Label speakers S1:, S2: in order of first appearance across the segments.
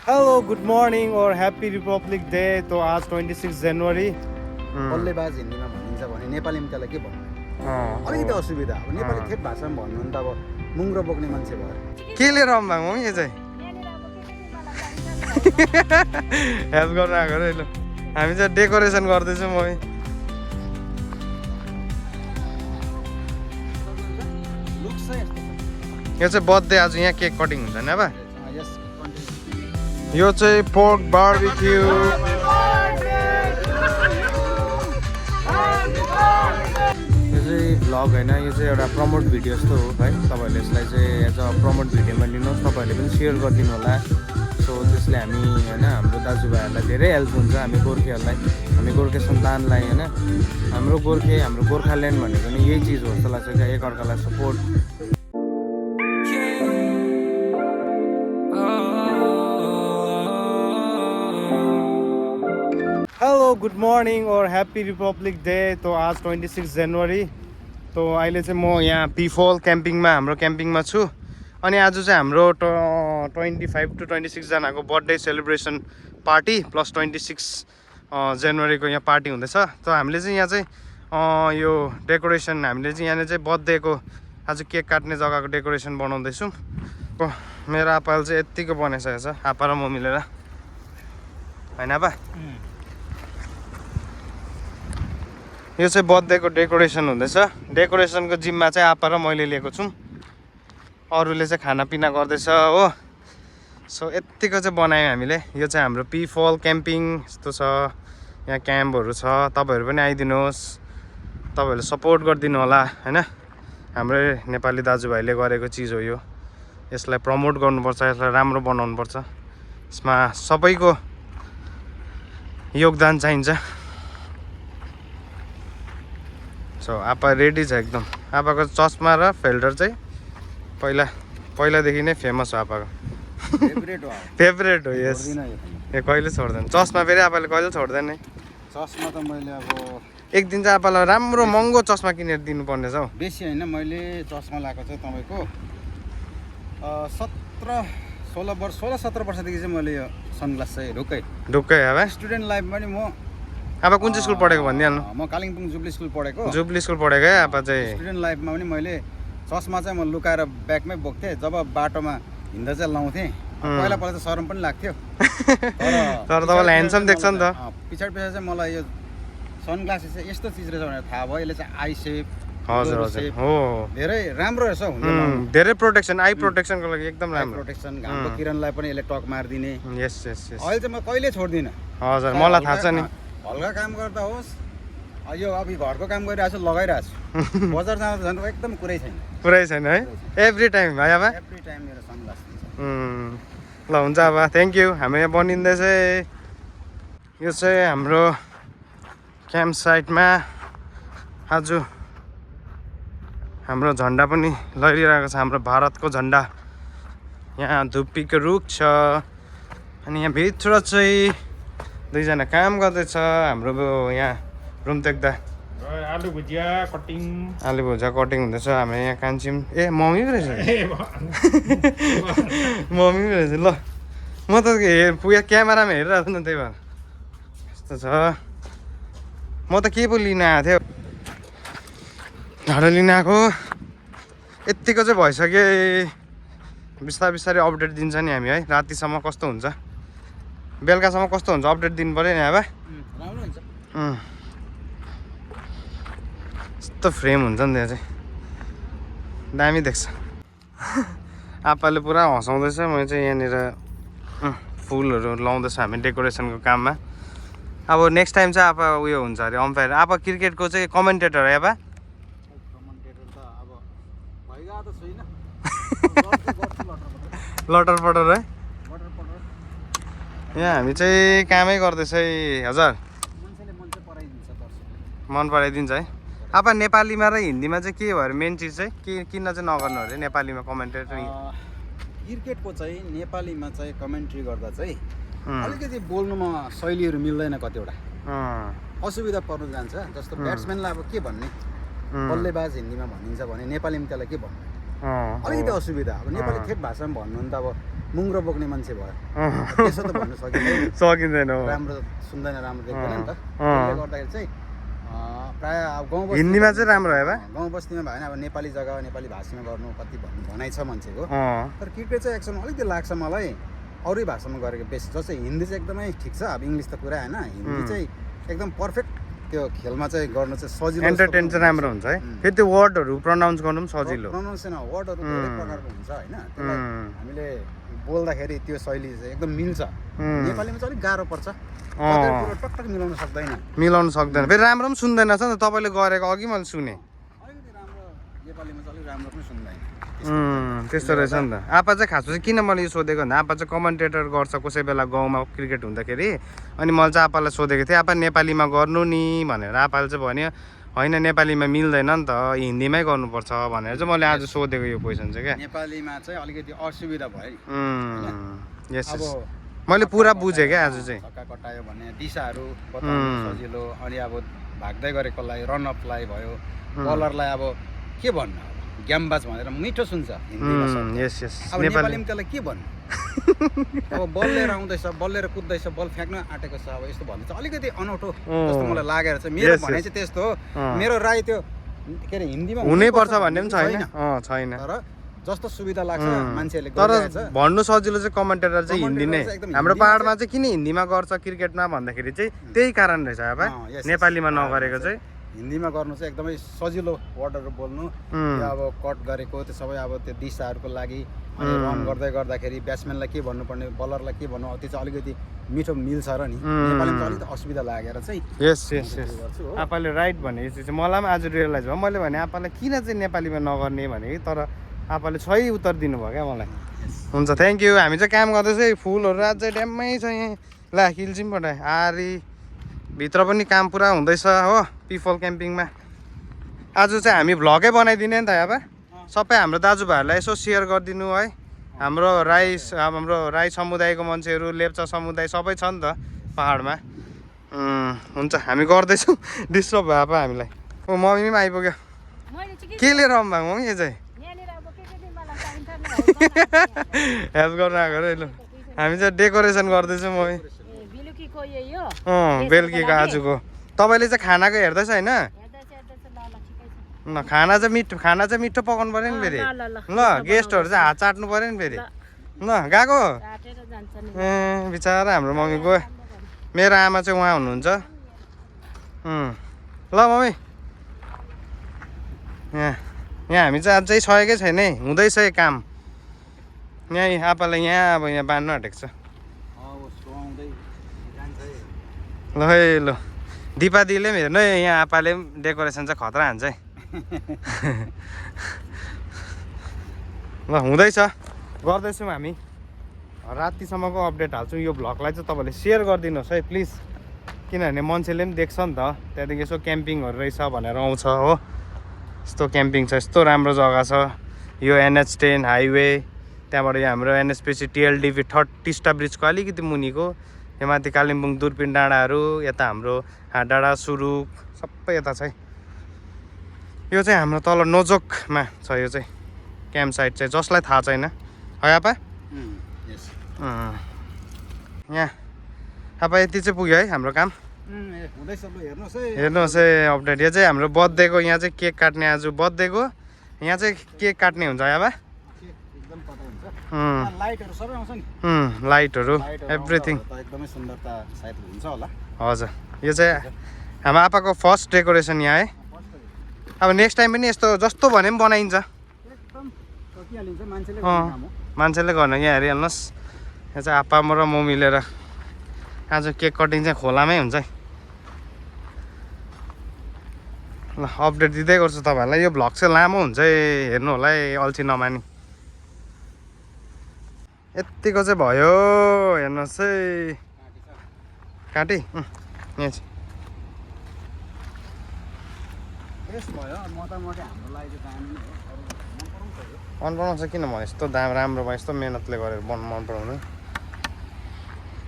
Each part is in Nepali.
S1: हेलो गुड मर्निङ और ह्याप्पी रिपब्लिक डे। तो आज 26 जनवरी।
S2: बल्लेबाज हिन्दीमा भनिन्छ भने नेपालीमा त्यसलाई के भन्नु अलिकति असुविधा। अब नेपाली ठेट भाषामा भन्नु भने त अब मुङ्ग्रो बोक्ने मान्छे भयो।
S3: के लिएर आउनु भएको हो यो चाहिँ हेल्प गर्न आएको रे। ल हामी चाहिँ डेकोरेसन गर्दैछौँ। म यो चाहिँ बर्थडे आज यहाँ केक कटिङ हुन्छ नि अब यो चाहिँ पोर्क बार्बिक्यू। यो चाहिँ भ्लग होइन, यो चाहिँ एउटा प्रमोट भिडियो जस्तो हो है। तपाईँहरूले यसलाई चाहिँ एज अ प्रमोट भिडियोमा लिनुहोस्, तपाईँहरूले पनि सेयर गरिदिनु होला। सो त्यसले हामी होइन हाम्रो दाजुभाइहरूलाई धेरै हेल्प हुन्छ। हामी गोर्खेहरूलाई, हामी गोर्खे सन्तानलाई होइन, हाम्रो गोर्खाल्यान्ड भनेको नि यही चिज हो जस्तो लाग्छ क्या, एकअर्कालाई सपोर्ट।
S1: हेलो गुड मर्निङ और ह्याप्पी रिपब्लिक डे। तो आज 26 जनवरी। तो अहिले चाहिँ म यहाँ पिफल क्याम्पिङमा, हाम्रो क्याम्पिङमा छु। अनि आज चाहिँ हाम्रो 25 to 26 जनाको बर्थडे सेलिब्रेसन पार्टी प्लस 26 जनवरीको यहाँ पार्टी हुँदैछ। त हामीले चाहिँ यहाँ चाहिँ यो डेकोरेसन, हामीले चाहिँ यहाँनिर चाहिँ बर्थडेको आज केक काट्ने जग्गाको डेकोरेसन बनाउँदैछौँ। मेरो आपाले चाहिँ यत्तिको बनाइसकेको छ, आपा र म मिलेर होइन आपा। यो चाहिँ बर्थडेको डेकोरेसन हुँदैछ। डेकोरेसनको जिम्मा चाहिँ आपा र मैले लिएको छौँ, अरूले चाहिँ खानापिना गर्दैछ हो। सो यत्तिको चाहिँ बनायौँ हामीले। यो चाहिँ हाम्रो पिफल क्याम्पिङ यस्तो छ, यहाँ क्याम्पहरू छ। तपाईँहरू पनि आइदिनुहोस्, तपाईँहरूले सपोर्ट गरिदिनु होला होइन। हाम्रो नेपाली दाजुभाइले गरेको चिज हो यो, यसलाई प्रमोट गर्नुपर्छ, यसलाई राम्रो बनाउनुपर्छ। यसमा सबैको योगदान चाहिन्छ। सो आपा रेडी छ एकदम। आपाको चस्मा र फिल्टर चाहिँ पहिलादेखि नै फेमस हो आपाको। फेभरेट हो यस। ए कहिले छोड्दैन चस्मा, फेरि आपाले कहिले छोड्दैन नि
S2: चस्मा। त मैले अब
S1: एक दिन चाहिँ आपालाई राम्रो महँगो चस्मा किनेर दिनुपर्ने छ हौ।
S2: बेसी होइन, मैले चस्मा लगाएको चाहिँ तपाईँको 16-17 वर्षदेखि चाहिँ मैले यो सनग्लास चाहिँ
S1: ढुक्कै अब
S2: स्टुडेन्ट लाइफमा नि म
S1: अब कुन चाहिँ स्कुल पढेको भनिदिइहाल्नु।
S2: म कालिम्पोङ जुब्ली स्कुल पढेको।
S1: जुब्ली स्कुल पढेको है आपा चाहिँ।
S2: स्टुडेन्ट लाइफमा पनि मैले चस्मा चाहिँ म लुकाएर ब्यागमै बोक्थेँ। जब बाटोमा हिँड्दा चाहिँ लाउँथेँ। पहिला त शरम पनि लाग्थ्यो,
S1: तर तपाईँलाई ह्यान्डसम देख्छ नि त।
S2: पछाडि चाहिँ मलाई यो सनग्लासेस चाहिँ यस्तो चिज रहेछ भनेर थाहा भयो। यसले चाहिँ आई सेप,
S1: हजुर हजुर हो,
S2: धेरै राम्रो रहेछ हौ।
S1: धेरै प्रोटेक्सन, आई प्रोटेक्सनको लागि एकदम राम्रो।
S2: प्रोटेक्सन, घामको किरणलाई पनि यसले टक मार्दिने।
S1: यस यस यस।
S2: अहिले चाहिँ म कहिले छोड्दिनँ।
S1: हजुर मलाई थाहा छ नि।
S2: हल्का काम गर्दा होस्, यो अब घरको काम गरिरहेको छु, लगाइरहेको छु। बजार जाँदा झन् एकदम कुरै छैन
S1: है। एभ्री टाइम है अब।
S2: एभ्री टाइम मेरो सनग्लास
S1: ल हुन्छ अब, थ्याङ्क यू। हाम्रो यहाँ बनिँदैछ। यो चाहिँ हाम्रो क्याम्प साइटमा आज हाम्रो झन्डा पनि लहरिरहेको छ, हाम्रो भारतको झन्डा। यहाँ धुप्पीको रुख छ। अनि यहाँ भित्र चाहिँ दुईजना काम गर्दैछ। हाम्रो यहाँ रुम देख्दा आलु भुजिया कटिङ हुँदैछ। हाम्रो यहाँ कान्छिम मम्मी पो रहेछ। मम्मी पो रहेछ। ल म त क्यामेरामा हेरिरहेको छु नि, त्यही भएर यस्तो छ। म त के पो लिन आएको थियो, झाडु लिन आएको। यत्तिको चाहिँ भइसक्यो। बिस्तारै अपडेट दिन्छ नि हामी है, रातिसम्म कस्तो हुन्छ, बेलुकासम्म कस्तो हुन्छ अपडेट दिनु पऱ्यो नि अब।
S2: राम्रो हुन्छ।
S1: यस्तो फ्रेम हुन्छ नि त्यहाँ चाहिँ, दामी देख्छ। आपाले पुरा हँसाउँदैछ। म चाहिँ यहाँनिर फुलहरू लाउँदैछ हामी डेकोरेसनको काममा। अब नेक्स्ट टाइम चाहिँ आपा उयो हुन्छ अरे, अम्पायर। आपा क्रिकेटको चाहिँ कमेन्टेटर है आपा।
S2: कमेन्टेटर त अब भइगएको त छैन,
S1: लटर पटर है। यहाँ हामी चाहिँ कामै गर्दैछ है। हजुर मन पराइदिन्छ है। अब नेपालीमा र हिन्दीमा चाहिँ के भयो मेन चिज चाहिँ के किन चाहिँ नगर्नु अरे नेपालीमा कमेन्टेटर?
S2: क्रिकेटको चाहिँ नेपालीमा चाहिँ कमेन्ट्री गर्दा चाहिँ अलिकति बोल्नुमा शैलीहरू मिल्दैन, कतिवटा असुविधा पर्नु जान्छ। जस्तो ब्याट्सम्यानलाई अब के भन्ने, बल्लेबाज हिन्दीमा भनिन्छ भने नेपालीमा त्यसलाई के भन्ने अलिकति असुविधा। अब नेपाली ठेट भाषामा भन्नु भने त अब मुङ्ग्रो बोक्ने मान्छे भयो त्यसो त भन्नु सकिँदैन
S1: सकिँदैन हो
S2: राम्रो सुन्दैन राम्रो देख्दैन नि त त्यसले गर्दाखेरि चाहिँ प्राय अब गाउँ बस्ती
S1: हिन्दीमा चाहिँ राम्रो है बा
S2: गाउँ बस्तीमा भएन अब नेपाली जग्गा नेपाली भाषामा गर्नु कति भन्नु भनाइ छ मान्छेको तर क्रिकेट चाहिँ एक्सन अलिकति लाग्छ मलाई अरू भाषामा गरेको बेस्ट जस्तै हिन्दी चाहिँ एकदमै ठिक छ अब इङ्ग्लिस त कुरा होइन हिन्दी चाहिँ एकदम पर्फेक्ट त्यो खेलमा चाहिँ गर्नु चाहिँ सजिलो
S1: एन्टरटेन चाहिँ राम्रो हुन्छ है फेरि त्यो वर्डहरू प्रनाउन्स गर्नु पनि सजिलो
S2: प्रनाउन्सिएसन वर्डहरू धेरै प्रकारको हुन्छ होइन त्यसलाई हामीले बोल्दाखेरि त्यो शैली चाहिँ एकदम मिल्छ नेपालीमा चाहिँ अलिक गाह्रो पर्छ टकटक मिलाउन सक्दैन
S1: फेरि राम्रो पनि सुन्दैन छ नि त तपाईँले गरेको अघि मैले सुने
S2: अलिकति राम्रो नेपालीमा चाहिँ अलिक राम्रो पनि सुन्दैन
S1: त्यस्तो रहेछ नि त आपा चाहिँ खास चाहिँ किन मैले यो सोधेको भन्दा आपा चाहिँ कमेन्टेटर गर्छ कसै बेला गाउँमा क्रिकेट हुँदाखेरि अनि मैले चाहिँ आपालाई सोधेको थिएँ आपा नेपालीमा गर्नु नि भनेर आपाले चाहिँ भन्यो होइन नेपालीमा मिल्दैन नि त हिन्दीमै गर्नुपर्छ भनेर चाहिँ मैले आज सोधेको यो क्वेसन चाहिँ क्या
S2: नेपालीमा चाहिँ अलिकति असुविधा भयो
S1: यस मैले पुरा बुझेँ क्या आज चाहिँ
S2: छक्का कटायो भने दिशाहरू बताउनु सजिलो अनि अब भाग्दै गरेकोलाई रनअपलाई भयो बलरलाई अब के भन्नु ग्याम्बाज भनेर मिठो सुन्छ हिन्दीमा
S1: यस
S2: अब नेपालीमा त्यसलाई के भन्नु अब बल लिएर आउँदैछ बल लिएर कुद्दैछ बल फ्याँक्न आँटेको छ अब यस्तो भन्नु चाहिँ अलिकति अनौठो जस्तो मलाई लागेर चाहिँ मेरो भनाइ चाहिँ त्यस्तो हो मेरो राय त्यो के अरे हिन्दीमा
S1: हुनैपर्छ भन्ने पनि छैन
S2: तर जस्तो सुविधा लाग्छ मान्छेहरूले
S1: तर भन्नु सजिलो चाहिँ कमेन्टेटर चाहिँ हिन्दी नै हाम्रो पाहाडमा चाहिँ किन हिन्दीमा गर्छ क्रिकेटमा भन्दाखेरि चाहिँ त्यही कारण रहेछ अब नेपालीमा नगरेको चाहिँ
S2: हिन्दीमा गर्नु चाहिँ एकदमै सजिलो वर्डहरू बोल्नु अब कट गरेको त्यो सबै अब त्यो दिशाहरूको लागि अनि रन गर्दाखेरि ब्याट्सम्यानलाई के भन्नुपर्ने बलरलाई के भन्नु त्यो चाहिँ अलिकति मिठो मिल्छ र नि नेपालीमा अलिकति असुविधा लागेर चाहिँ
S1: यस आपाले राइट भने चाहिँ मलाई पनि आज रियलाइज भयो मैले भने आपालाई किन चाहिँ नेपालीमा नगर्ने भने तर आपाले सही उत्तर दिनुभयो क्या मलाई हुन्छ थ्याङ्क यू हामी चाहिँ काम गर्दैछ फुलहरू अझै ड्याम्मै छ यहाँ ला किल्चिमबाट आरी भित्र पनि काम पुरा हुँदैछ हो पिफल क्याम्पिङमा आज चाहिँ हामी भ्लगै बनाइदिने नि त अब सबै हाम्रो दाजुभाइहरूलाई यसो सेयर गरिदिनु है हाम्रो राई समुदायको मान्छेहरू लेप्चा समुदाय सबै छ नि त पाहाडमा हुन्छ हामी गर्दैछौँ डिस्टर्ब भयो अब हामीलाई ओ मम्मी पनि आइपुग्यो के लिएर आउनु भएको मम्मी यो चाहिँ हेल्प गर्न आएको रे ल हामी चाहिँ डेकोरेसन गर्दैछौँ मम्मी बेलुकीको आजको तपाईँले चाहिँ खानाको हेर्दैछ होइन ल खाना चाहिँ मिठो पकाउनु पऱ्यो नि फेरि ल गेस्टहरू चाहिँ हात चाट्नु पऱ्यो नि फेरि ल गएको बिचरा हाम्रो मम्मी गयो मेरो आमा चाहिँ उहाँ हुनुहुन्छ ल मम्मी यहाँ हामी चाहिँ अझै सकेकै छैन है हुँदैछ यो काम यहीँ आपालाई यहाँ अब यहाँ बाँध्नु आँटेको छ ल है ल दिपादीले पनि हेर्नु है यहाँ आपाले पनि डेकोरेसन चाहिँ खतरा हान्छ है ल हुँदैछ गर्दैछौँ हामी रातिसम्मको अपडेट हाल्छौँ यो भ्लगलाई चाहिँ तपाईँले सेयर गरिदिनुहोस् है प्लिज किनभने मान्छेले पनि देख्छ नि त त्यहाँदेखि यसो क्याम्पिङहरू रहेछ भनेर आउँछ हो यस्तो क्याम्पिङ छ यस्तो राम्रो जग्गा छ यो NH10 हाइवे त्यहाँबाट यो हाम्रो NSPC TLDV थर्ड टिस्टा ब्रिजको अलिकति मुनिको यो माथि कालिम्पोङ दुर्पिन डाँडाहरू यता हाम्रो हाटडाँडा सुरुक सबै यता छ है यो चाहिँ हाम्रो तल नोजोकमा छ यो चाहिँ क्याम्प साइट चाहिँ जसलाई थाहा छैन है आपा यहाँ आपा यति चाहिँ पुग्यो है हाम्रो काम हेर्नुहोस् है अपडेट यो चाहिँ हाम्रो बर्थडेको यहाँ चाहिँ केक काट्ने आज बर्थडेको यहाँ चाहिँ केक काट्ने हुन्छ है आपा लाइटहरू एभ्रिथिङ हजुर यो चाहिँ हाम्रो आपाको फर्स्ट डेकोरेसन यहाँ है अब नेक्स्ट टाइम पनि यस्तो जस्तो भने पनि बनाइन्छ मान्छेले गर्न यहाँ हेरिहाल्नुहोस् यहाँ चाहिँ आप्पा र म मिलेर आज केक कटिङ चाहिँ खोलामै हुन्छ है ल अपडेट दिँदै गर्छु तपाईँहरूलाई यो भ्लग चाहिँ लामो हुन्छ है हेर्नु होला है अल्छी नमानी यत्तिको चाहिँ भयो हेर्नुहोस् है काटी यहाँ चाहिँ मन पराउँछ किन भयो यस्तो दाम राम्रो भयो यस्तो मेहनतले गरेर मन पराउनु यो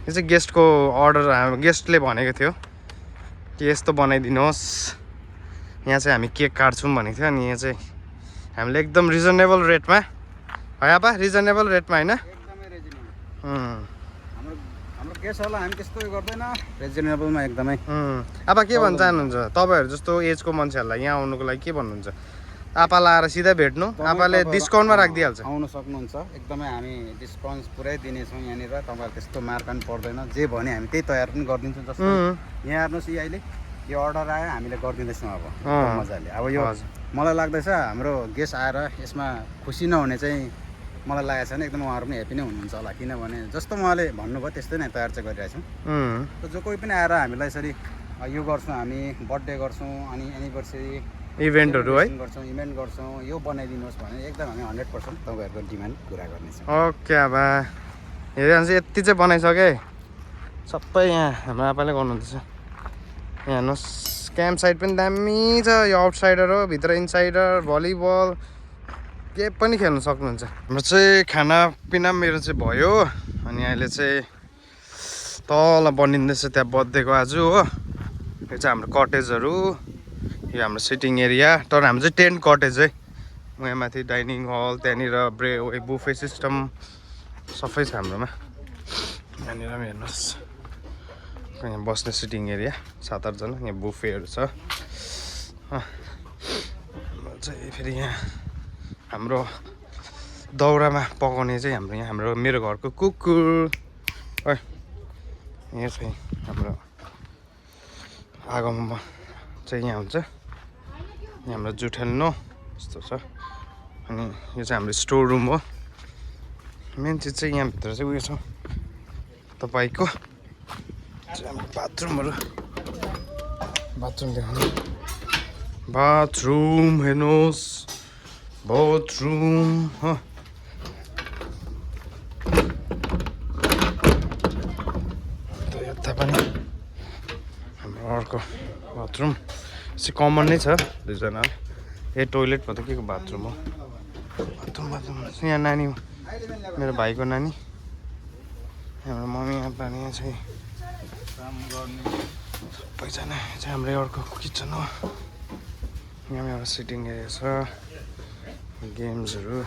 S1: चाहिँ गेस्टको अर्डर हाम्रो गेस्टले भनेको थियो कि यस्तो बनाइदिनुहोस् यहाँ चाहिँ हामी केक काट्छौँ भनेको थियो अनि यहाँ चाहिँ हामीले एकदम रिजनेबल रेटमा है आपा रिजनेबल रेटमा होइन
S2: हाम्रो हाम्रो गेस्टहरूलाई हामी त्यस्तो गर्दैन, रिजनेबलमा एकदमै।
S1: अब के भन्न चाहनुहुन्छ तपाईँहरू जस्तो एजको मान्छेहरूलाई यहाँ आउनुको लागि के भन्नुहुन्छ? आपालाई आएर सिधै भेट्नु, आपाले डिस्काउन्टमा राखिदिइहाल्छ।
S2: आउनु सक्नुहुन्छ, एकदमै हामी डिस्काउन्ट पुरै दिनेछौँ यहाँनिर। तपाईँहरू त्यस्तो मार पनि पर्दैन, जे भने हामी त्यही तयार पनि गरिदिन्छौँ। जस्तो यहाँ हेर्नुहोस्, अहिले यो अर्डर आयो, हामीले गरिदिँदैछौँ अब मजाले। अब यो मलाई लाग्दैछ हाम्रो गेस्ट आएर यसमा खुसी नहुने चाहिँ मलाई लागेको छैन। एकदम उहाँहरू पनि ह्याप्पी नै हुनुहुन्छ होला, किनभने जस्तो उहाँले भन्नुभयो त्यस्तै नै तयार चाहिँ गरिरहेछौँ। त जो कोही पनि आएर हामीलाई यसरी यो गर्छौँ, हामी बर्थडे गर्छौँ, अनि एनिभर्सरी
S1: इभेन्टहरू है
S2: गर्छौँ, इभेन्ट गर्छौँ, यो बनाइदिनुहोस् भने एकदम हामी 100% तपाईँहरूको डिमान्ड पुरा गर्नेछौँ।
S1: ओके अब हेरिरहन्छ यति चाहिँ बनाइसकेँ सबै। यहाँ हाम्रो आपाले गर्नुहुँदैछ। यहाँ हेर्नुहोस्, क्याम्प साइड पनि दामी छ। यो आउटसाइडर हो, भित्र इनसाइडर, भलिबल के पनि खेल्न सक्नुहुन्छ। हाम्रो चाहिँ खानापिना मेरो चाहिँ भयो, अनि अहिले चाहिँ तल बनिँदैछ त्यहाँ बर्थडेको आज हो। यो चाहिँ हाम्रो कटेजहरू, यो हाम्रो सिटिङ एरिया। तर हाम्रो चाहिँ टेन्ट कटेज है। यहाँ माथि डाइनिङ हल, त्यहाँनिर बुफे सिस्टम सबै छ हाम्रोमा। यहाँनिर पनि हेर्नुहोस्, यहाँ बस्ने सिटिङ एरिया 7-8 जना। यहाँ बुफेहरू छ। चाहिँ फेरि यहाँ हाम्रो दाउरामा पकाउने चाहिँ हाम्रो मेरो घरको कुकुर है। यहाँ चाहिँ हाम्रो आगोमा चाहिँ यहाँ हुन्छ। यहाँ हाम्रो जुठेल्नो यस्तो छ। अनि यो चाहिँ हाम्रो स्टोर रुम हो। मेन चिज चाहिँ यहाँभित्र चाहिँ उयो छ तपाईँको हाम्रो बाथरुमहरू। बाथरुम देखाउनु, बाथरुम हेर्नुहोस्, बाथरुम हो। यता पनि हाम्रो अर्को बाथरुम चाहिँ कमन नै छ दुईजना। ए टोइलेट भयो त के को बाथरुम हो। बाथरुम यहाँ नानी, मेरो भाइको नानी, हाम्रो मम्मी आप्पा, यहाँ चाहिँ सबैजना। चाहिँ हाम्रो अर्को किचन हो। यहाँ एउटा सिटिङ एरिया छ, गेम्सहरू।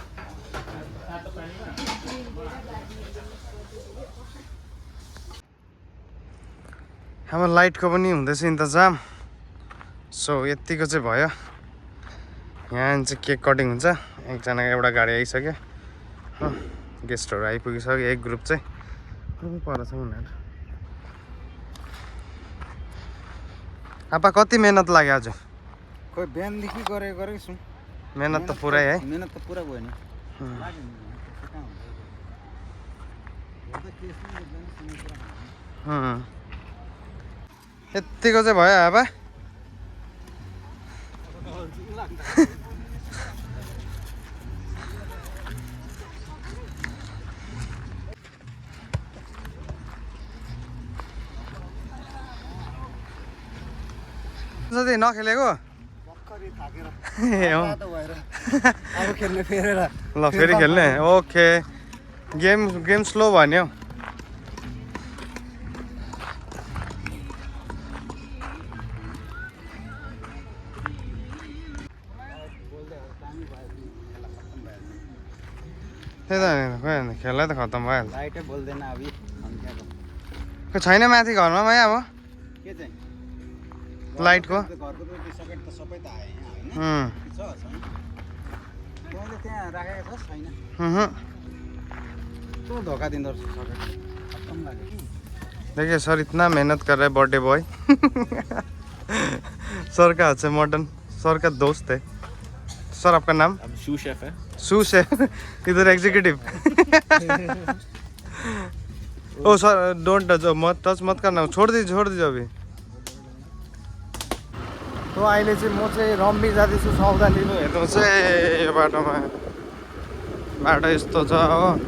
S1: हाम्रो लाइटको पनि हुँदैछ इन्तजाम। सो यतिको चाहिँ भयो। यहाँ चाहिँ केक कटिङ हुन्छ। एकजनाको एउटा गाडी आइसक्यो, गेस्टहरू आइपुगिसक्यो। एक ग्रुप चाहिँ पर छ उनीहरू। आपा कति मेहनत लाग्यो आज?
S2: खोइ बिहानदेखि गरेकै छु।
S1: मेहनत त पुरै है।
S2: मेहनत त पुरा भयो नि।
S1: यतिको चाहिँ भयो आबा। नखेलेको
S2: अब खेल्ने फेरेर
S1: ल फेरि खेल्ने। ओके, गेम स्लो भयो नि हौ। त्यही त खेला त खत्तम भइहाल्छ।
S2: लाइटै बोल्दैन अब
S1: छैन माथि घरमा मै अब
S2: के चाहिँ
S1: लाइटको।
S2: घरको त सकेट त सबै त आयो यहाँ हैन? छ छैन? मैले त्यहाँ राखेको छ छैन? तो धोका दिँदो रहेछ सकेट। खत्तम लाग्यो कि।
S1: देखिए सर इतना मेहनत कर रहे बर्थडे बॉय। सर का हाथ से मटन, सर का दोस्त है। सर आपका नाम?
S4: शू शेफ है।
S1: शू शेफ, इधर executive. Oh sir don't touch मत करना, छोड़ दीजिए अभी। तो अहिले चाहिँ म चाहिँ रम्बी जाँदैछु सौदा लिनु। हेर्नु चाहिँ यो बाटोमा बाटो यस्तो छ हो।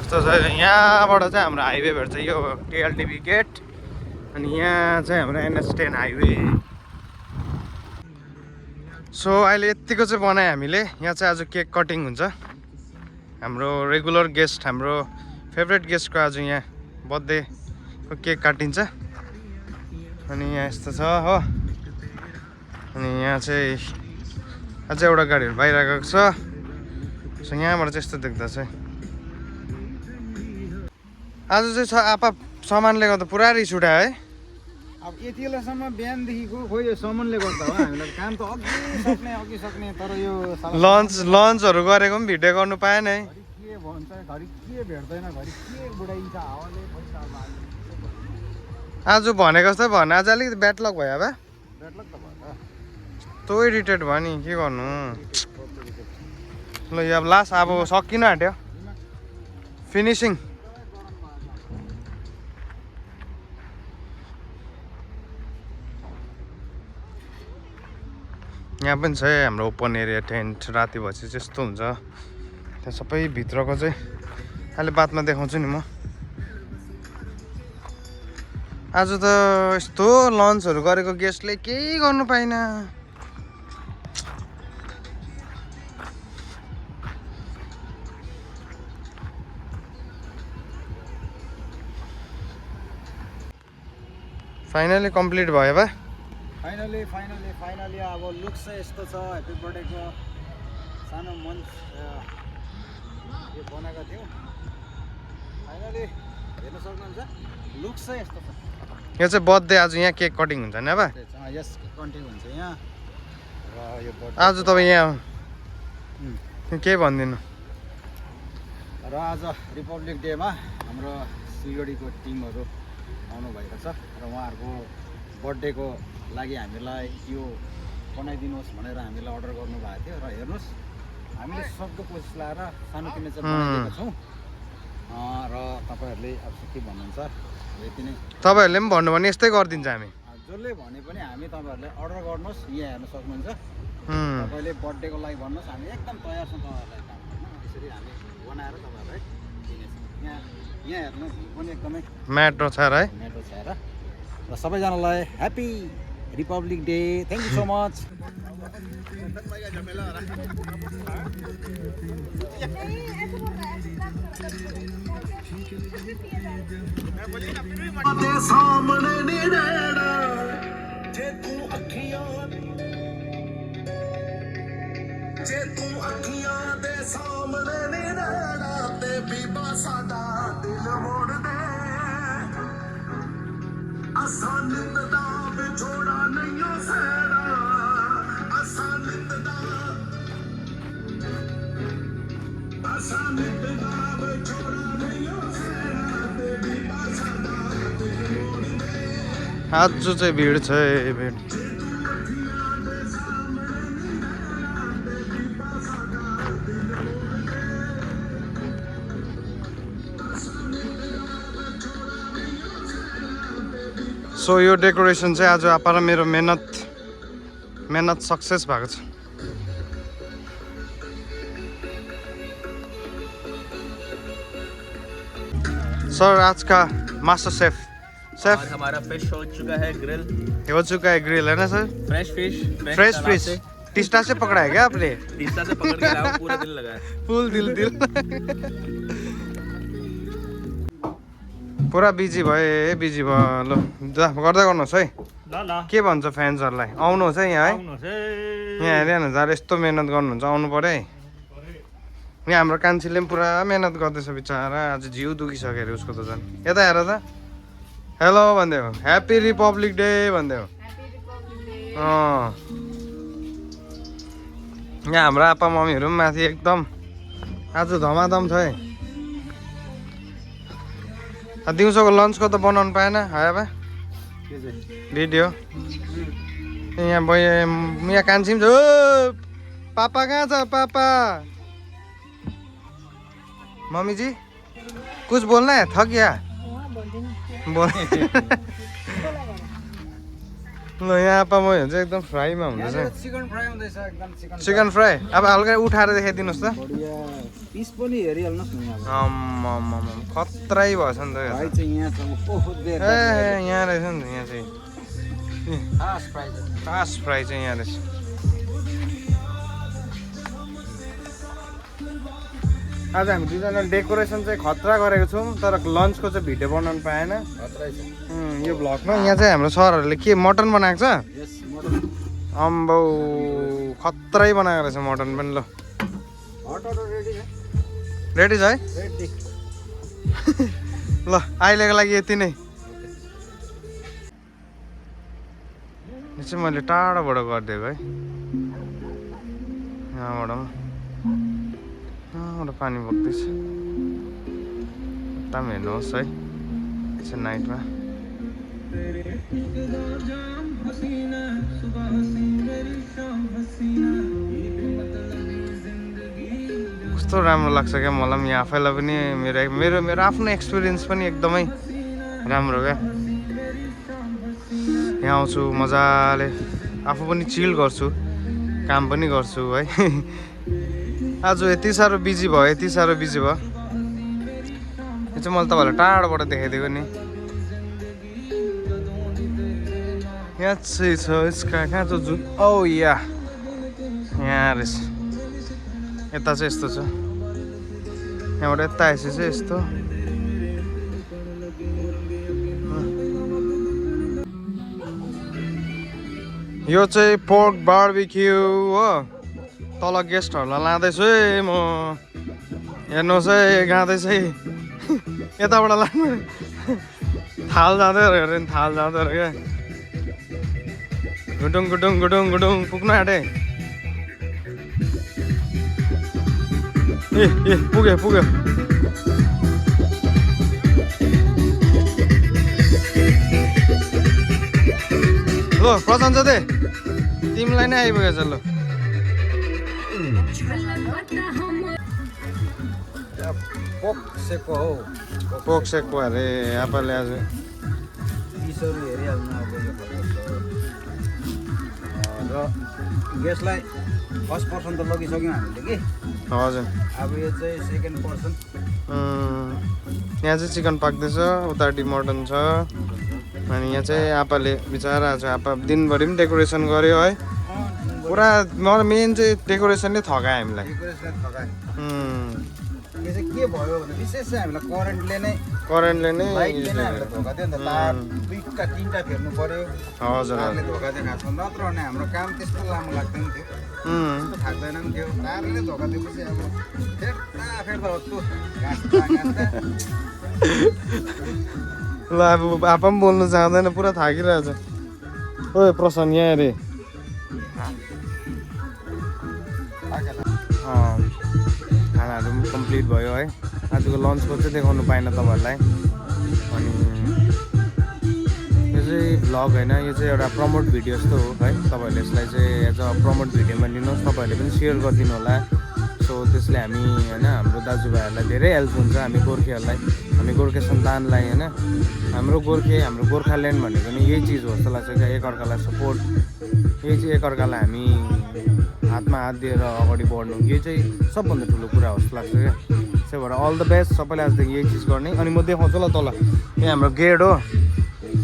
S1: यस्तो छ। यहाँबाट चाहिँ हाम्रो हाइवे भेट्छ, यो टिएलटिबी गेट। अनि यहाँ चाहिँ हाम्रो NH10 हाइवे। सो अहिले यतिको चाहिँ बनायो हामीले। यहाँ चाहिँ आज केक कटिङ हुन्छ। हाम्रो रेगुलर गेस्ट, हाम्रो फेभरेट गेस्टको आज यहाँ बर्थडेको केक काटिन्छ। अनि यहाँ यस्तो छ हो। अनि यहाँ चाहिँ अझै एउटा गाडीहरू बाहिर गएको छ। सो यहाँबाट चाहिँ यस्तो देख्दा चाहिँ आज चाहिँ आपा सामानले गर्दा पुरा रिस उठायो है।
S2: अब यति बेलासम्म बिहानदेखिको खोइ यो सामानले गर्दा हो हामीलाई काम त अघि सक्ने तर यो
S1: लन्चहरू गरेको पनि भिडियो गर्नु पाएन है।
S2: घरि के भन्छ घरि के भेट्दैन घरि के बुढाइन्छ हावाले पैसा
S1: आज भनेको जस्तै भन आज अलिकति ब्याड लक भयो अब
S2: ब्याडलक त भयो
S1: तो इरिटेट भयो नि के गर्नु ल अब लास्ट अब सकिन आँट्यो फिनिसिङ। यहाँ पनि छ है हाम्रो ओपन एरिया टेन्ट राति भएपछि चाहिँ यस्तो हुन्छ त्यहाँ सबै भित्रको चाहिँ अहिले बादमा देखाउँछु नि म। आज त यस्तो लन्चहरू गरेको गेस्टले केही गर्नु पाइन। फाइनली कम्प्लिट भयो बा
S2: फाइनली अब लुक्स चाहिँ यस्तो छ ह्याप्पी बर्थडेको सानो मन यो बनाएको थियौँ फाइनली हेर्न सक्नुहुन्छ लुक्स चाहिँ यस्तो छ।
S1: यो चाहिँ बर्थडे आज यहाँ केक कटिङ हुन्छ नि अब
S2: यस कन्टिन्यू हुन्छ यहाँ र यो
S1: आज तपाईँ यहाँ के भनिदिनु
S2: र आज रिपब्लिक डेमा हाम्रो सिलगढीको टिमहरू आउनु भएको छ र उहाँहरूको बर्थडेको लागि हामीलाई यो बनाइदिनुहोस् भनेर हामीलाई अर्डर गर्नुभएको थियो र हेर्नुहोस् हामीले सक्दो कोसिस लगाएर सानोतिनो चाहिँ बनाइदिएका छौँ र तपाईँहरूले अब के भन्नुहुन्छ यति नै
S1: तपाईँहरूले पनि भन्नु भने यस्तै गरिदिन्छ हामी
S2: जसले भने पनि हामी तपाईँहरूले अर्डर गर्नुहोस् यहाँ हेर्न सक्नुहुन्छ तपाईँले बर्थडेको लागि भन्नुहोस् हामी एकदम तयार छौँ तपाईँहरूलाई काम गर्न यसरी हामी बनाएर तपाईँहरूलाई दिनेछौँ। यहाँ हेर्नु भ्यू पनि एकदमै
S1: म्याट्रो छ र है
S2: मेट्रो छ र सबैजनालाई happy Republic day thank you so much.
S4: जे तू अखियां दे सामने नहीं रहना ते बीबा साडा दिल मोड़ दे असा निंद दा विछोड़ा नहीं हो सहना असा निंद दा विछोड़ा नहीं हो सहना ते बीबा साडा दिल मोड़ दे।
S1: आज जो चाहिँ भिड छ भिड सो यो डेकोरेसन चाहिँ आज आपा र मेरो मेहनत सक्सेस भएको छ। सर आज का मास्टर शेफ
S5: आज हमारा फिश हो चुका है ग्रिल
S1: हो चुका है ग्रिल है ना sir
S5: fresh
S1: fresh fish Teesta से पकड़ा है क्या आपने
S5: तीसरा से पकड़ के लाओ पूरा दिन लगा है
S1: फुल दिल पुरा बिजी भयो बिजी भयो ल गर्दै गर्नुहोस् है के भन्छ फ्यान्सहरूलाई आउनुहोस् है यहाँ है यहाँ हेऱ्यो न जरा यस्तो मेहनत गर्नुहुन्छ आउनु पऱ्यो है। यहाँ हाम्रो कान्छीले पनि पुरा मेहनत गर्दैछ बिचरा आज जिउ दुखिसक्यो अरे उसको त झन् यता हेर त हेलो भन्दै हो ह्याप्पी रिपब्लिक डे भन्दै हो। यहाँ हाम्रो आप्पा मम्मीहरू पनि माथि एकदम आज धमाधम छ है। दिउँसोको लन्चको त बनाउनु पाएन है अब भिडियो यहाँ कान्छी पनि छ ओ पापा कहाँ छ पापा मम्मी जी कुछ बोल्न है थक या बोल ल यहाँ आप्पा मम्मीहरू चाहिँ एकदम फ्राईमा हुँदैछ
S2: चिकन फ्राई हुँदैछ एकदम
S1: चिकन फ्राई अब हल्का उठाएर देखाइदिनुहोस् त
S2: पिस पनि हेरिहाल्नुहोस् न
S1: खत्रै भएछ नि त
S2: भाइ चाहिँ यहाँ छ
S1: ए यहाँ रहेछ नि त यहाँ चाहिँ खास फ्राई चाहिँ यहाँ रहेछ। आज हामी दुईजना डेकोरेसन चाहिँ खतरा गरेको छौँ तर लन्चको चाहिँ भिडियो बनाउनु पाएन यो भ्लगमा। यहाँ चाहिँ हाम्रो सरहरूले के मटन बनाएको छ अम्बौ खत्रै बनाएको रहेछ मटन पनि ल रेडी छ है
S2: रेडी
S1: ल अहिलेको लागि यति नै यो चाहिँ मैले टाढोबाट गरिदिएको है यहाँबाट पानी बग्दैछ उता पनि हेर्नुहोस् है चाहिँ नाइटमा कस्तो राम्रो लाग्छ क्या मलाई पनि आफैलाई पनि मेरो आफ्नो एक्सपिरियन्स पनि एकदमै राम्रो क्या यहाँ आउँछु मजाले आफू पनि चिल गर्छु काम पनि गर्छु है आज यति साह्रो बिजी भयो यो चाहिँ मैले तपाईँलाई टाढोबाट देखाइदिएको नि यहाँ चाहिँ छ यसका कहाँ छ जुन औ यहाँ रहेछ यता चाहिँ यस्तो छ यहाँबाट यता आएपछि चाहिँ यस्तो यो चाहिँ पोर्क बार्बिक्यू हो तल गेस्टहरूलाई लाँदैछु है म हेर्नुहोस् है गाँदैछ है यताबाट लानु थाल जाँदै रह्यो अरे नि थाल जाँदै रह्यो क्या गुडुङ गुडुङ गुडुङ गुडुङ पुग्नु आँटे ए पुग्यो ल प्रशंसा दे तिमीलाई नै आइपुगेछ ल पोक सेको अरे आपाले आज
S2: पिसहरू हेरिहाल्नु अब यो र गेस्टलाई फर्स्ट पर्सन त लगिसक्यौँ हामीले कि
S1: हजुर
S2: अब यो चाहिँ सेकेन्ड पर्सन
S1: यहाँ चाहिँ चिकन पाक्दैछ उतापट्टि मटन छ अनि यहाँ चाहिँ आपाले बिचरा चाहिँ आपा दिनभरि पनि डेकोरेसन गर्यो है पुरा मेन चाहिँ डेकोरेसनले थकायो हामीलाई
S2: डेकोरेसन थकायो यो चाहिँ के भयो भने विशेष चाहिँ हामीलाई
S1: करेन्टले नै
S2: लाइटले नै हामीलाई धोका दियो नि त तार दुईटा तिनवटा फेर्नु पर्यो
S1: हजुर
S2: तारले धोका दियो खासमा नत्र भने हाम्रो काम त्यस्तो लामो लाग्दैन थियो त्यस्तो थाक्दैन पनि थियो तारले धोका दिएपछि अब फेर्दा हो
S1: ल अब आपा पनि बोल्नु चाहँदैन पुरा थाकिरहेछ ओ प्रशान्त यहाँ अरे खानाहरू पनि कम्प्लिट भयो है आजको लन्चको चाहिँ देखाउनु पाएन तपाईँहरूलाई अनि यो चाहिँ भ्लग होइन यो चाहिँ एउटा प्रमोट भिडियो जस्तो हो है तपाईँहरूले यसलाई चाहिँ एज अ प्रमोट भिडियोमा लिनुहोस् तपाईँहरूले पनि सेयर गरिदिनु होला सो त्यसले हामी होइन हाम्रो दाजुभाइहरूलाई धेरै हेल्प हुन्छ हामी गोर्खेहरूलाई हामी गोर्खे सन्तानलाई होइन हाम्रो गोर्खाल्यान्ड भनेको नि यही चिज हो जस्तो लाग्छ क्या एकअर्कालाई सपोर्ट यही चाहिँ एकअर्कालाई हामी हातमा हात दिएर अगाडि बढ्नु यो चाहिँ सबभन्दा ठुलो कुरा हो जस्तो लाग्छ क्या त्यसै भएर अल द बेस्ट सबैले आजदेखि यही चिज गर्ने अनि म देखाउँछु ल तल यहाँ हाम्रो गेट हो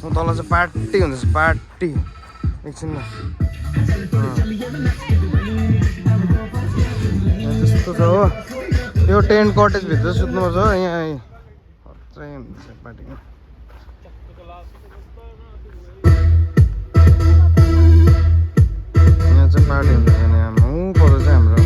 S1: तल चाहिँ पार्टी हुन्छ पार्टी एकछिन ल त्यस्तो छ हो यो टेन्ट कटेजभित्र सुत्नुपर्छ हो यहाँ पार्टी यहाँ चाहिँ पार्टी हुन्छ यहाँ पर चाहिँ हाम्रो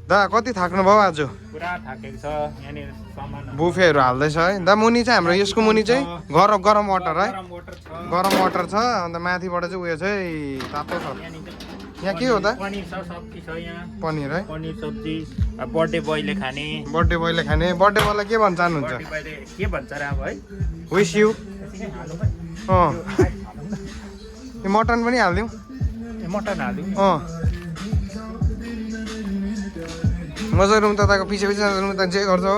S1: दा कति थाक्नु भयो आज
S5: पुरा थाकेको छ यहाँनिर सामान
S1: बुफेहरू हाल्दैछ है दा मुनि चाहिँ हाम्रो यसको मुनि चाहिँ गरम वाटर है गरम वाटर छ अन्त माथिबाट चाहिँ उयो चाहिँ तातो छ यहाँ के हो त
S5: पनिर छ सब्जी छ यहाँ
S1: पनिर है
S5: पनिर सब्जी बर्थडे बोयले खाने
S1: बर्थडे बोयले खाने बर्थडे बोयलाई के भन्न चाहनुहुन्छ
S5: बर्थडे बोयले के भन्छ र अब है
S1: विश यु यो मटन पनि हालिदिउँ
S5: मटन हाल्दिउँ
S1: मजा रुम तताको पछि रुम त जे गर्छ हो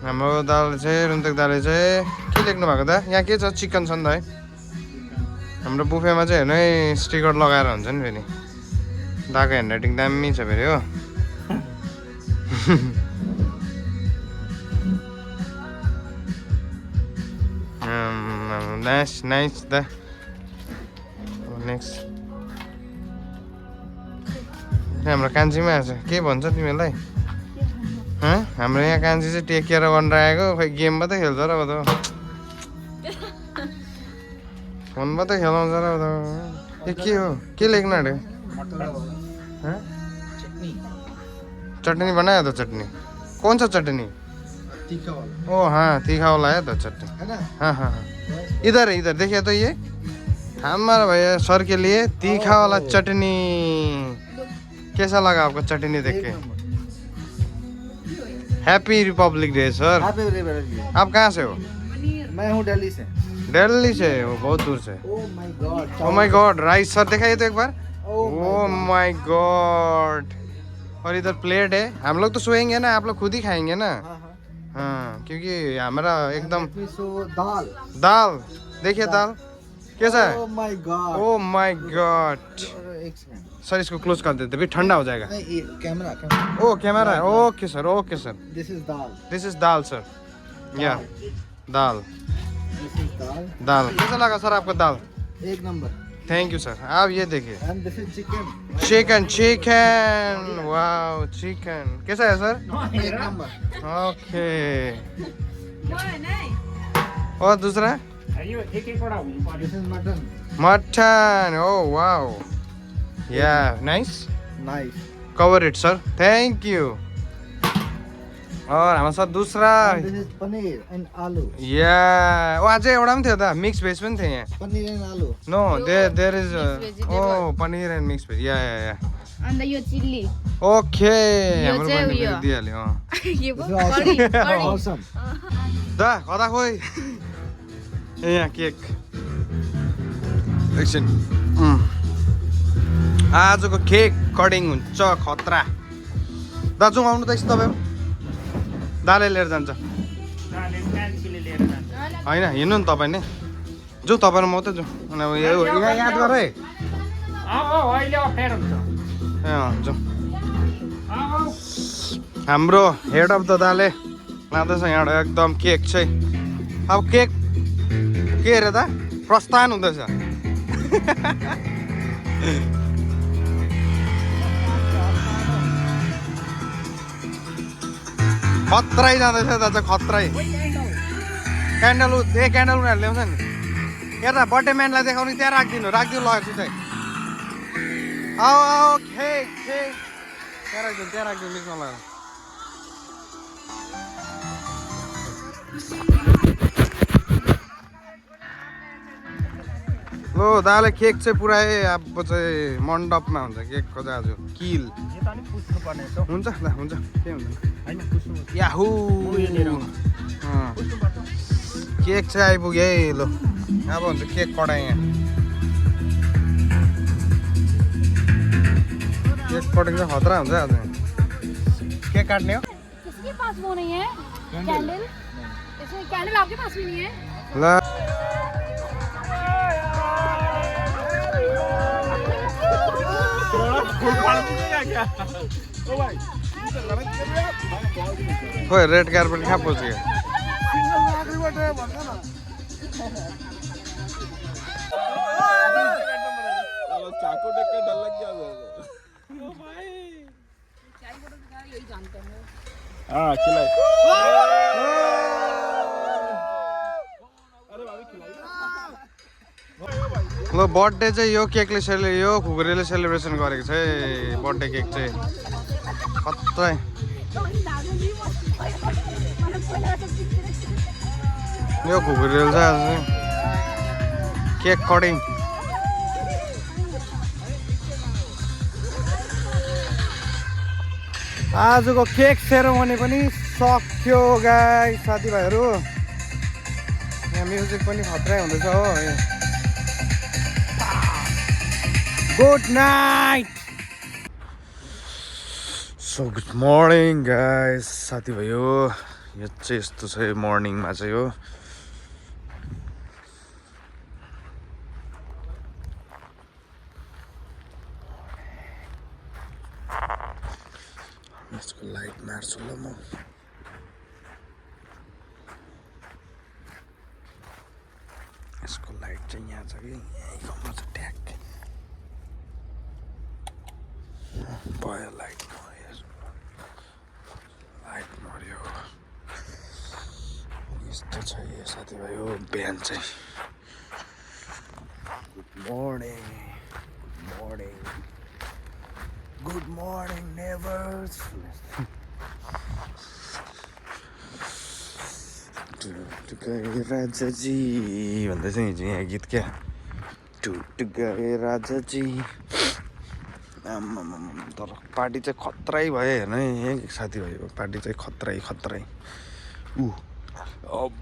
S1: हाम्रो दाले चाहिँ रुमतक दाले चाहिँ के लेख्नु भएको त यहाँ के छ चिकन छ नि त है हाम्रो बुफेमा चाहिँ हेर्नु है स्टिकर लगाएर हुन्छ नि फेरि दाको ह्यान्डराइटिङ दामी छ फेरि हो नाइस द नेक्स्ट हाम्रो कान्छीमा आएको छ के भन्छ तिमीहरूलाई हाम्रो यहाँ कान्छी चाहिँ टेक केयर गरेर आएको खोइ गेम मात्रै खेल्छ र अब त फोन मात्रै खेलाउँछ र अब त के हो के लेख्न आँट्यो चटनी बनायो त चटनी कौन सा चटनी ओ हाँ तीखा वाला है तो चटनी हाँ हाँ हाँ इधर है इधर देखिए तो ये हमारा भैया सर के लिए तीखा वाला चटनी कैसा लगा आपको चटनी देख के हैप्पी रिपब्लिक डे सर आप कहाँ से हो
S3: मैं हूँ दिल्ली से
S1: दिल्ली से वो बहुत दूर से oh my god rice sir दिखाइए तो एक बार ओ माय गॉड और इधर प्लेट है हम लोग तो सोएंगे ना आप लोग खुद ही खाएंगे ना हाँ क्योंकि हमारा एकदम
S3: दाल
S1: दाल देखिए दाल कैसा है
S3: oh my god
S1: oh my god
S3: एक सेकंड
S1: सर इसको क्लोज कर देते फिर ठंडा हो जाएगा
S3: कैमरा
S1: ओ कैमरा है okay sir
S3: this is dal
S1: this is dal sir या दाल
S3: दिस इज दाल
S1: दाल कैसा लगा सर आपको दाल
S3: एक नंबर
S1: थैंक यू सर आप ये देखिए
S3: and this is chicken
S1: chicken wow chicken कैसा है सर
S3: एक नंबर
S1: ओके और दूसरा
S5: यो एक एकवटा हुनु पर्यो
S3: this is mutton
S1: mutton oh wow yeah nice
S3: nice
S1: cover it sir thank you और हमारे साथ दूसरा
S3: दिस इज पनीर एंड आलू
S1: या वो अझै एउटा पनि थियो त मिक्स भेज पनि थियो यहाँ
S3: paneer and aloo
S1: no there is
S6: vegetable.
S1: Oh paneer and mix भेज या
S6: अन्त यो चिल्ली
S1: ओके
S6: यो
S1: हाम्रो
S6: चाहिँ
S1: पनि
S6: उयो।
S1: दिइहाल्यो
S6: के पो कडी कडी
S3: ऑसम
S1: दा कता खोइ ए यहाँ केक एकछिन आजको केक कटिङ हुन्छ खतरा दाजु आउनु त एकछिन तपाईँ दाले लिएर जान्छ
S5: दाले कान्छीले लिएर जान्छ
S1: होइन हिँड्नु नि तपाईँ नै जाउँ तपाईँ र म त जाउँ अनि अब यहाँ याद गर है
S5: अहिले अप्ठ्यारो हुन्छ
S1: ए जाउँ हाम्रो हेड अफ द दाले लाँदैछ यहाँबाट एकदम केक चाहिँ अब केक के अरे त प्रस्थान हुँदैछ खत्रै जाँदैछ दाजु खत्रै क्यान्डल क्यान्डल उनीहरू ल्याउँछ नि यता बर्थडे म्यानलाई देखाउने त्यहाँ राखिदिनु लगेको चाहिँ आओ केक केक त्यहाँ राखिदिनु मिक्समा लगाएर लो दाले केक चाहिँ पुरै अब चाहिँ मण्डपमा हुन्छ केकको चाहिँ आज किल
S5: यो त अलिक पुस्नु पर्ने छ
S1: हुन्छ ल हुन्छ केही हुँदैन
S5: होइन पुस्नु
S1: याहु
S5: यो लिएर आउनु।
S1: केक चाहिँ आइपुग्यो है लो अब हुन्छ केक कटाइ यहाँ केक कटिङ चाहिँ खतरा हुन्छ आज केक काट्ने हो
S6: किसके पास वो नहीं है कैंडल इसमें कैंडल आपके पास भी नहीं है
S1: ल खोइ रेड कार्पेट कहाँ पहुँच्यो ल बर्थडे चाहिँ यो केकले यो खुकुरीले सेलिब्रेसन गरेको छ है बर्थडे केक चाहिँ खत्रै यो खुकुरीले चाहिँ आज चाहिँ केक कटिङ आजको केक सेरोमनी पनि सक्यो गाइस साथीभाइहरू यहाँ म्युजिक पनि खत्रै हुँदैछ हो good night so good morning guys साथीभाइ हो यो चाहिँ यस्तो छ मर्निङमा चाहिँ हो यसको लाइट मार्छु ल म यसको लाइट चाहिँ यहाँ छ कि यहीँ कममा छ ट्याक भयो लाइट लाइट बिहान चाहिँ morning morning good morning neighbours Rajaji भन्दै छ हिजो यहाँ गीत क्या टुट गए राजाजी आम्मामामा तर पार्टी चाहिँ खत्रै भयो हेर्न है साथीभाइको पार्टी चाहिँ खत्रै खत्रै अब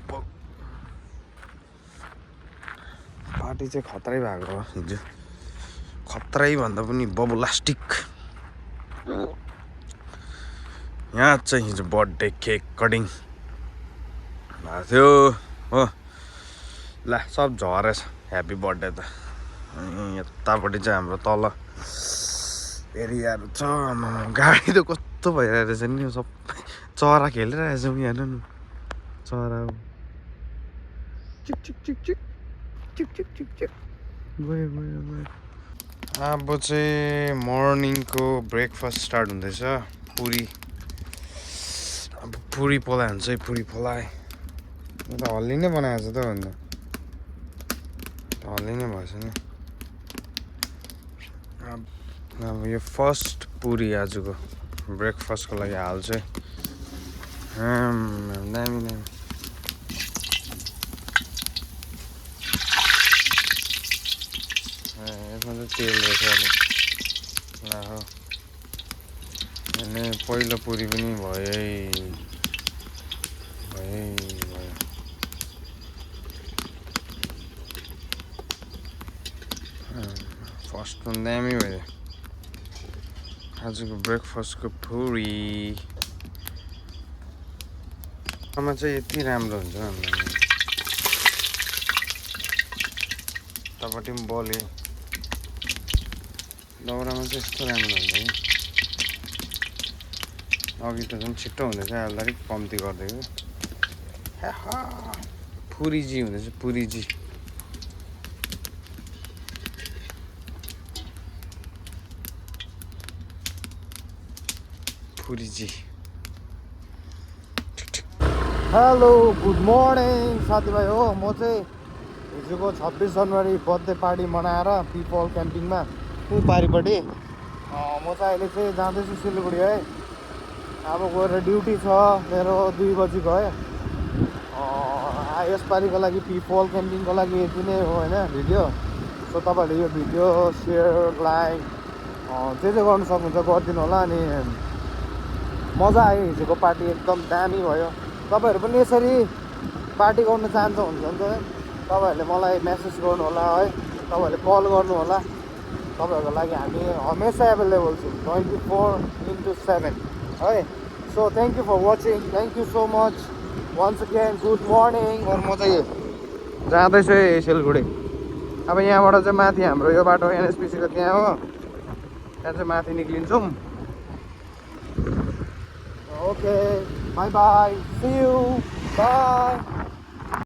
S1: पार्टी चाहिँ खत्रै भएको हो हिजो खत्रै भन्दा पनि बबुलास्टिक यहाँ चाहिँ हिजो बर्थडे केक कटिङ भएको थियो हो ल सब झरेछ ह्याप्पी बर्थडे त अनि यतापट्टि चाहिँ हाम्रो तल एरियाहरू छ गाडी त कस्तो भइरहेको रहेछ नि सबै चरा खेलिरहेछ यहाँ हेर्नु चरा चिक चिक चिक चिक चिक चिक चिक चिक गयो गयो गयो अब चाहिँ मर्निङको ब्रेकफास्ट स्टार्ट हुँदैछ पुरी अब पुरी पोलायो भने चाहिँ पुरी पोलाए त हल्ली नै बनाएको छ त भन्दा हल्ली नै भएछ नि अब यो फर्स्ट पुरी आजको ब्रेकफास्टको लागि हाल्छु दामी दामी यसमा चाहिँ तेल रहेछ अहिले ल हो अनि पहिलो पुरी पनि भयो फर्स्ट पनि दामी भयो आजको ब्रेकफास्टको पुरी आमा चाहिँ यति राम्रो हुन्छ तपाईँपट्टि पनि बले दाउरामा चाहिँ यस्तो राम्रो हुन्छ कि अघि त झन् छिट्टो हुँदैछ अहिले अलिक कम्ती गरिदिएको पुरीजी हुँदैछ पुरीजी पुरीजी हेलो गुड मर्निङ साथीभाइ हो म चाहिँ हिजोको 26 जनवरी बर्थडे पार्टी मनाएर पिपल क्याम्पिङमा पारिपट्टि म चाहिँ अहिले चाहिँ जाँदैछु सिलगढी है अब गएर ड्युटी छ मेरो 2 बजीको है यसपालिको लागि पिपल क्याम्पिङको लागि यति नै हो होइन भिडियो सो तपाईँहरूले यो भिडियो सेयर लाइक जे गर्नु सक्नुहुन्छ गरिदिनु होला अनि मजा आयो हिजोको पार्टी एकदम दामी भयो तपाईँहरू पनि यसरी पार्टी गर्न चाहनुहुन्छ भने चाहिँ तपाईँहरूले मलाई मेसेज गर्नु होला है तपाईँहरूले कल गर्नु होला तपाईँहरूको लागि हामी हमेसा एभाइलेबल छौँ 24/7 है so thank you for watching thank you so much once again good morning और म चाहिँ जाँदैछु है सिलगढी अब यहाँबाट चाहिँ माथि हाम्रो यो बाटो एनएसपिसीको त्यहाँ हो त्यहाँ चाहिँ माथि निक्लिन्छौँ okay bye bye see you by